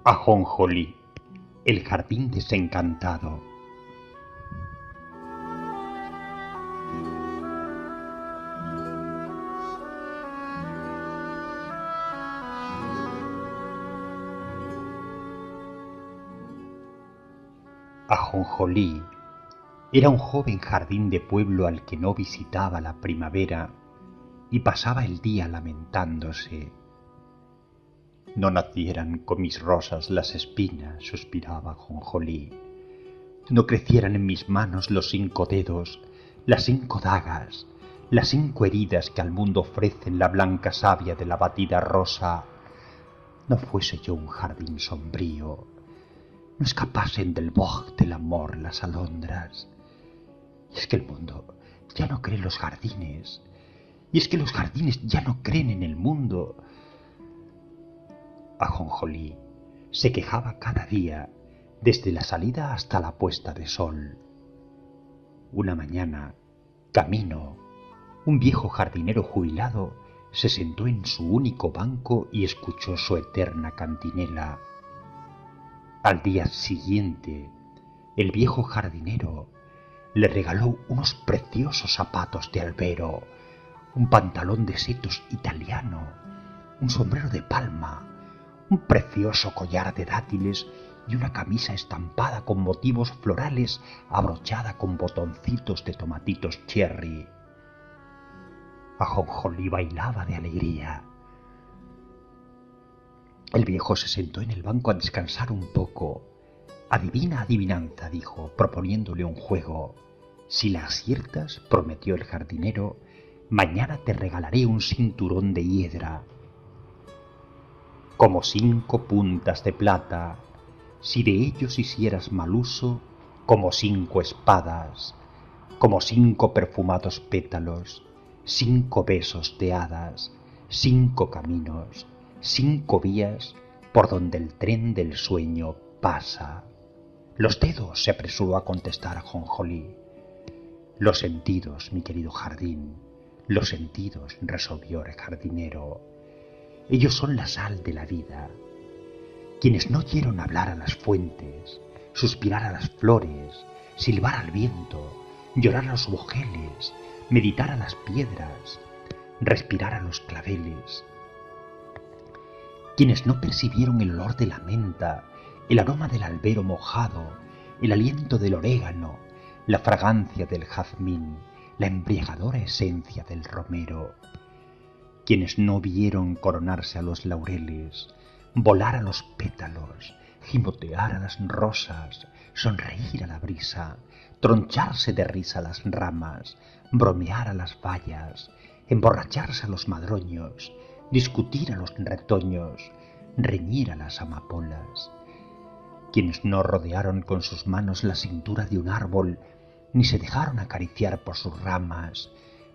Ajonjolí, el jardín desencantado. Ajonjolí era un joven jardín de pueblo al que no visitaba la primavera y pasaba el día lamentándose. No nacieran con mis rosas las espinas, suspiraba Ajonjolí. No crecieran en mis manos los 5 dedos, las 5 dagas, las 5 heridas que al mundo ofrecen la blanca savia de la batida rosa. No fuese yo un jardín sombrío, no escapasen del boj del amor las alondras. Y es que el mundo ya no cree en los jardines, y es que los jardines ya no creen en el mundo. Ajonjolí se quejaba cada día, desde la salida hasta la puesta de sol. Una mañana, Camino, un viejo jardinero jubilado, se sentó en su único banco y escuchó su eterna cantinela. Al día siguiente, el viejo jardinero le regaló unos preciosos zapatos de albero, un pantalón de setos italiano, un sombrero de palma, un precioso collar de dátiles y una camisa estampada con motivos florales abrochada con botoncitos de tomatitos cherry. Ajonjolí bailaba de alegría. El viejo se sentó en el banco a descansar un poco. Adivina adivinanza, dijo, proponiéndole un juego. Si la aciertas, prometió el jardinero, mañana te regalaré un cinturón de hiedra. Como 5 puntas de plata, si de ellos hicieras mal uso, como 5 espadas, como 5 perfumados pétalos, 5 besos de hadas, 5 caminos, 5 vías por donde el tren del sueño pasa. Los dedos, se apresuró a contestar Ajonjolí. Los sentidos, mi querido jardín, los sentidos, resolvió el jardinero. Ellos son la sal de la vida. Quienes no oyeron hablar a las fuentes, suspirar a las flores, silbar al viento, llorar a los bojeles, meditar a las piedras, respirar a los claveles. Quienes no percibieron el olor de la menta, el aroma del albero mojado, el aliento del orégano, la fragancia del jazmín, la embriagadora esencia del romero. Quienes no vieron coronarse a los laureles, volar a los pétalos, gimotear a las rosas, sonreír a la brisa, troncharse de risa las ramas, bromear a las bayas, emborracharse a los madroños, discutir a los retoños, reñir a las amapolas. Quienes no rodearon con sus manos la cintura de un árbol, ni se dejaron acariciar por sus ramas,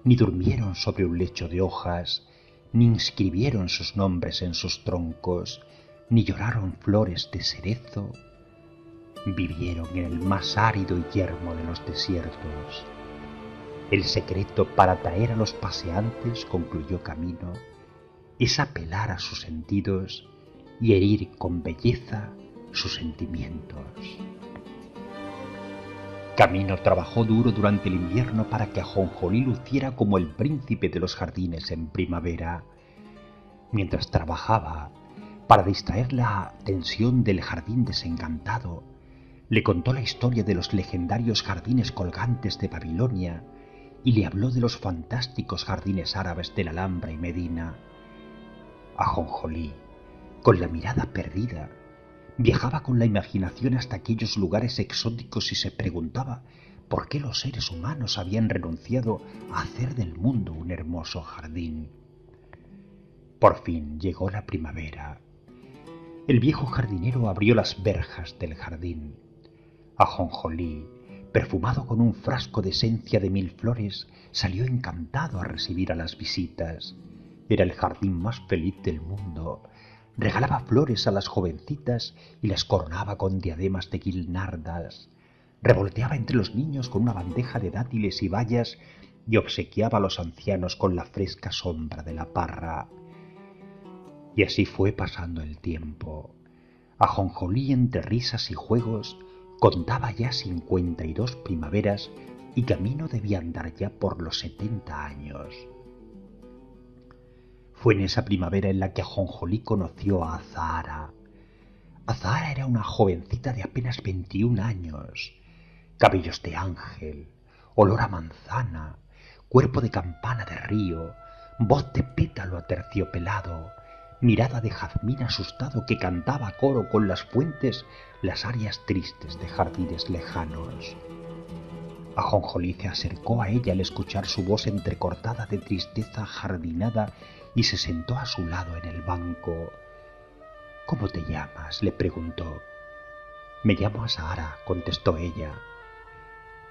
ni durmieron sobre un lecho de hojas, ni inscribieron sus nombres en sus troncos, ni lloraron flores de cerezo, vivieron en el más árido y yermo de los desiertos. El secreto para atraer a los paseantes, concluyó Camino, es apelar a sus sentidos y herir con belleza sus sentimientos. Camino trabajó duro durante el invierno para que Ajonjolí luciera como el príncipe de los jardines en primavera. Mientras trabajaba, para distraer la atención del jardín desencantado, le contó la historia de los legendarios jardines colgantes de Babilonia y le habló de los fantásticos jardines árabes de la Alhambra y Medina. Ajonjolí, con la mirada perdida, viajaba con la imaginación hasta aquellos lugares exóticos y se preguntaba por qué los seres humanos habían renunciado a hacer del mundo un hermoso jardín. Por fin llegó la primavera. El viejo jardinero abrió las verjas del jardín. Ajonjolí, perfumado con un frasco de esencia de 1000 flores, salió encantado a recibir a las visitas. Era el jardín más feliz del mundo. Regalaba flores a las jovencitas y las coronaba con diademas de guirnaldas. Revolteaba entre los niños con una bandeja de dátiles y bayas y obsequiaba a los ancianos con la fresca sombra de la parra. Y así fue pasando el tiempo. Ajonjolí, entre risas y juegos, contaba ya 52 primaveras y camino debía andar ya por los 70 años. Fue en esa primavera en la que Ajonjolí conoció a Azahara. Azahara era una jovencita de apenas 21 años, cabellos de ángel, olor a manzana, cuerpo de campana de río, voz de pétalo aterciopelado, mirada de jazmín asustado que cantaba a coro con las fuentes las arias tristes de jardines lejanos. Ajonjolí se acercó a ella al escuchar su voz entrecortada de tristeza jardinada y se sentó a su lado en el banco. —¿Cómo te llamas? —le preguntó. —Me llamo Azahara —contestó ella.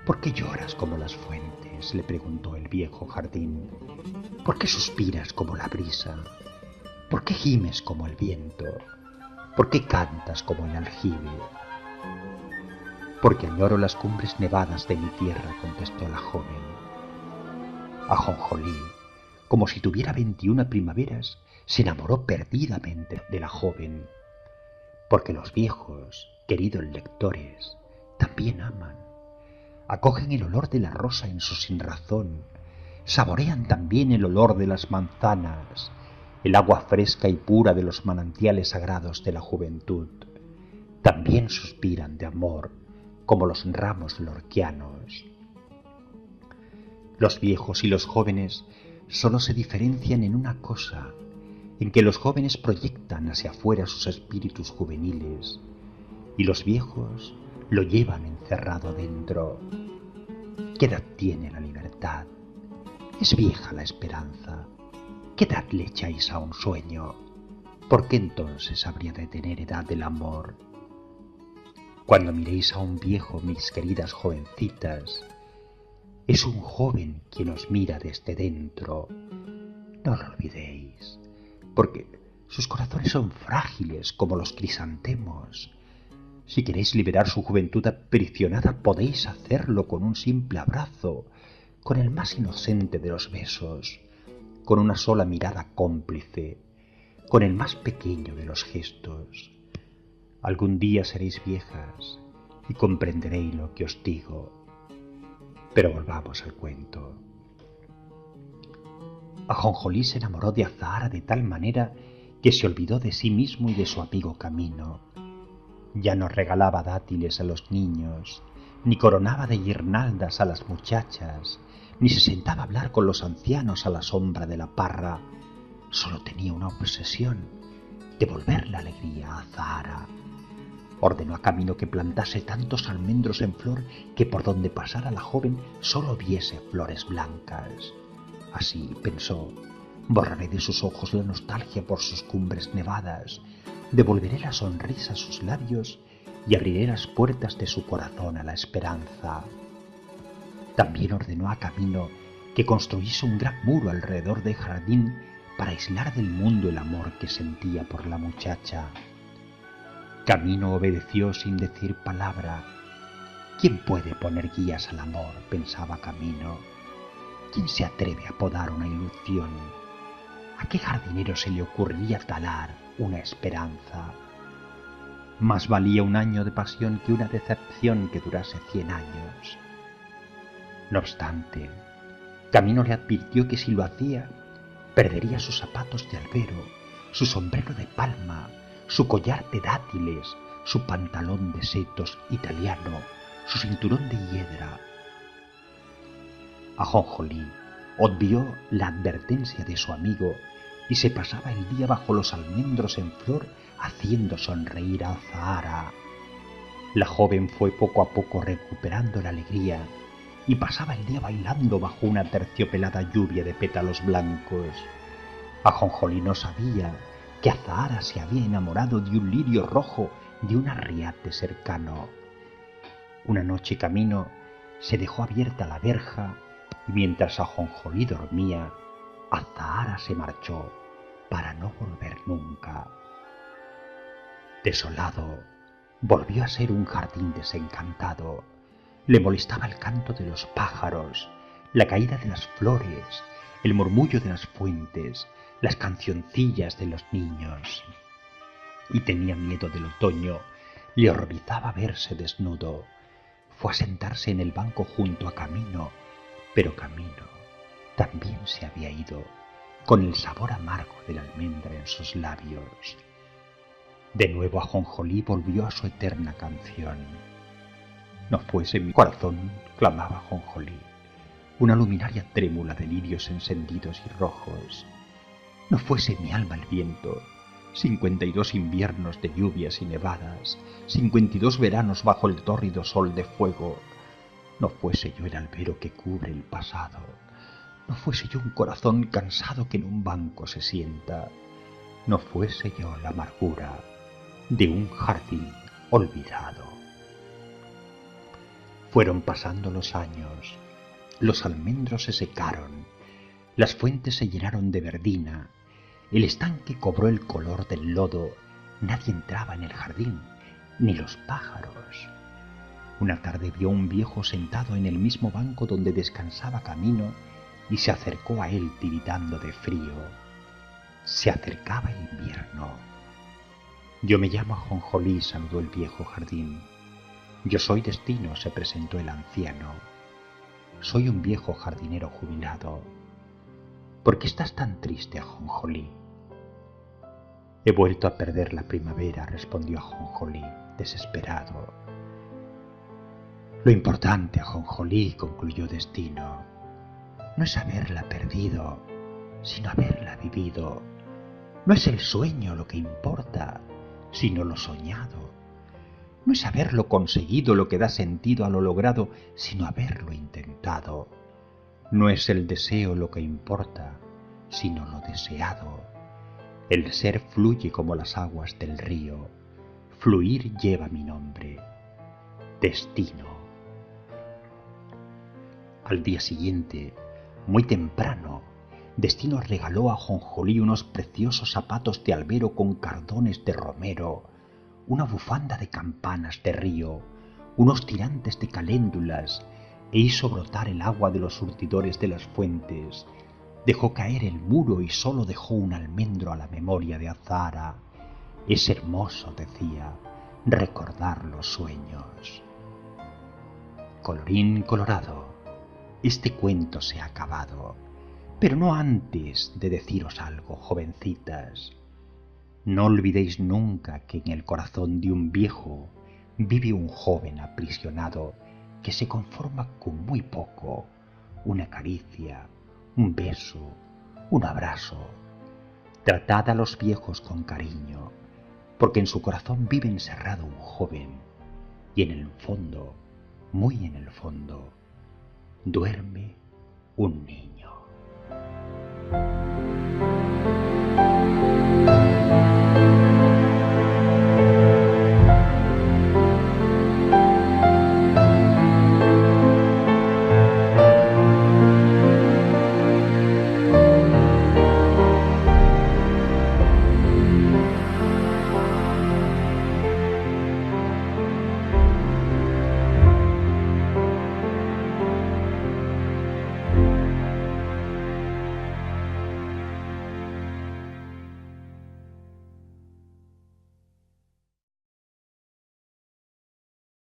—¿Por qué lloras como las fuentes? —le preguntó el viejo jardín. —¿Por qué suspiras como la brisa? ¿Por qué gimes como el viento? ¿Por qué cantas como el aljibe? —Porque añoro las cumbres nevadas de mi tierra —contestó la joven. Ajonjolí, como si tuviera 21 primaveras, se enamoró perdidamente de la joven, porque los viejos, queridos lectores, también aman. Acogen el olor de la rosa en su sinrazón, saborean también el olor de las manzanas, el agua fresca y pura de los manantiales sagrados de la juventud. También suspiran de amor, como los ramos lorquianos. Los viejos y los jóvenes solo se diferencian en una cosa, en que los jóvenes proyectan hacia afuera sus espíritus juveniles y los viejos lo llevan encerrado dentro. ¿Qué edad tiene la libertad? ¿Es vieja la esperanza? ¿Qué edad le echáis a un sueño? ¿Por qué entonces habría de tener edad el amor? Cuando miréis a un viejo, mis queridas jovencitas, es un joven quien os mira desde dentro. No lo olvidéis, porque sus corazones son frágiles como los crisantemos. Si queréis liberar su juventud aprisionada, podéis hacerlo con un simple abrazo, con el más inocente de los besos, con una sola mirada cómplice, con el más pequeño de los gestos. Algún día seréis viejas y comprenderéis lo que os digo. Pero volvamos al cuento. Ajonjolí se enamoró de Azahara de tal manera que se olvidó de sí mismo y de su amigo Camino. Ya no regalaba dátiles a los niños, ni coronaba de guirnaldas a las muchachas, ni se sentaba a hablar con los ancianos a la sombra de la parra. Solo tenía una obsesión: devolver la alegría a Azahara. Ordenó a Camino que plantase tantos almendros en flor que por donde pasara la joven solo viese flores blancas. Así, pensó, borraré de sus ojos la nostalgia por sus cumbres nevadas, devolveré la sonrisa a sus labios y abriré las puertas de su corazón a la esperanza. También ordenó a Camino que construyese un gran muro alrededor del jardín para aislar del mundo el amor que sentía por la muchacha. Camino obedeció sin decir palabra. ¿Quién puede poner guías al amor?, pensaba Camino. ¿Quién se atreve a podar una ilusión? ¿A qué jardinero se le ocurriría talar una esperanza? Más valía un año de pasión que una decepción que durase 100 años. No obstante, Camino le advirtió que si lo hacía, perdería sus zapatos de albero, su sombrero de palma, su collar de dátiles, su pantalón de setos italiano, su cinturón de hiedra. Ajonjolí obvió la advertencia de su amigo y se pasaba el día bajo los almendros en flor haciendo sonreír a Azahara. La joven fue poco a poco recuperando la alegría y pasaba el día bailando bajo una terciopelada lluvia de pétalos blancos. Ajonjolí no sabía que Azahara se había enamorado de un lirio rojo de un arriate cercano. Una noche Camino se dejó abierta la verja y mientras Ajonjolí dormía, Azahara se marchó para no volver nunca. Desolado, volvió a ser un jardín desencantado. Le molestaba el canto de los pájaros, la caída de las flores, el murmullo de las fuentes, las cancioncillas de los niños. y tenía miedo del otoño. Le horrorizaba verse desnudo. Fue a sentarse en el banco junto a Camino, pero Camino también se había ido, con el sabor amargo de la almendra en sus labios. De nuevo Ajonjolí volvió a su eterna canción. No fuese mi corazón, clamaba Ajonjolí, una luminaria trémula de lirios encendidos y rojos. No fuese mi alma el viento, 52 inviernos de lluvias y nevadas, 52 veranos bajo el tórrido sol de fuego. No fuese yo el albero que cubre el pasado, no fuese yo un corazón cansado que en un banco se sienta, no fuese yo la amargura de un jardín olvidado. Fueron pasando los años, los almendros se secaron, las fuentes se llenaron de verdina, el estanque cobró el color del lodo, nadie entraba en el jardín, ni los pájaros. Una tarde vio un viejo sentado en el mismo banco donde descansaba Camino y se acercó a él tiritando de frío. Se acercaba el invierno. Yo me llamo Ajonjolí, saludó el viejo jardín. Yo soy Destino, se presentó el anciano. Soy un viejo jardinero jubilado. ¿Por qué estás tan triste, Ajonjolí? He vuelto a perder la primavera, respondió Ajonjolí, desesperado. Lo importante, Ajonjolí, concluyó Destino, no es haberla perdido, sino haberla vivido. No es el sueño lo que importa, sino lo soñado. No es haberlo conseguido lo que da sentido a lo logrado, sino haberlo intentado. No es el deseo lo que importa, sino lo deseado. El ser fluye como las aguas del río. Fluir lleva mi nombre. Destino. Al día siguiente, muy temprano, Destino regaló a Ajonjolí unos preciosos zapatos de albero con cardones de romero, una bufanda de campanas de río, unos tirantes de caléndulas, e hizo brotar el agua de los surtidores de las fuentes. Dejó caer el muro y solo dejó un almendro a la memoria de Azahara. Es hermoso, decía, recordar los sueños. Colorín colorado, este cuento se ha acabado, pero no antes de deciros algo, jovencitas. No olvidéis nunca que en el corazón de un viejo vive un joven aprisionado que se conforma con muy poco, una caricia, un beso, un abrazo. Tratad a los viejos con cariño, porque en su corazón vive encerrado un joven, y en el fondo, muy en el fondo, duerme un niño.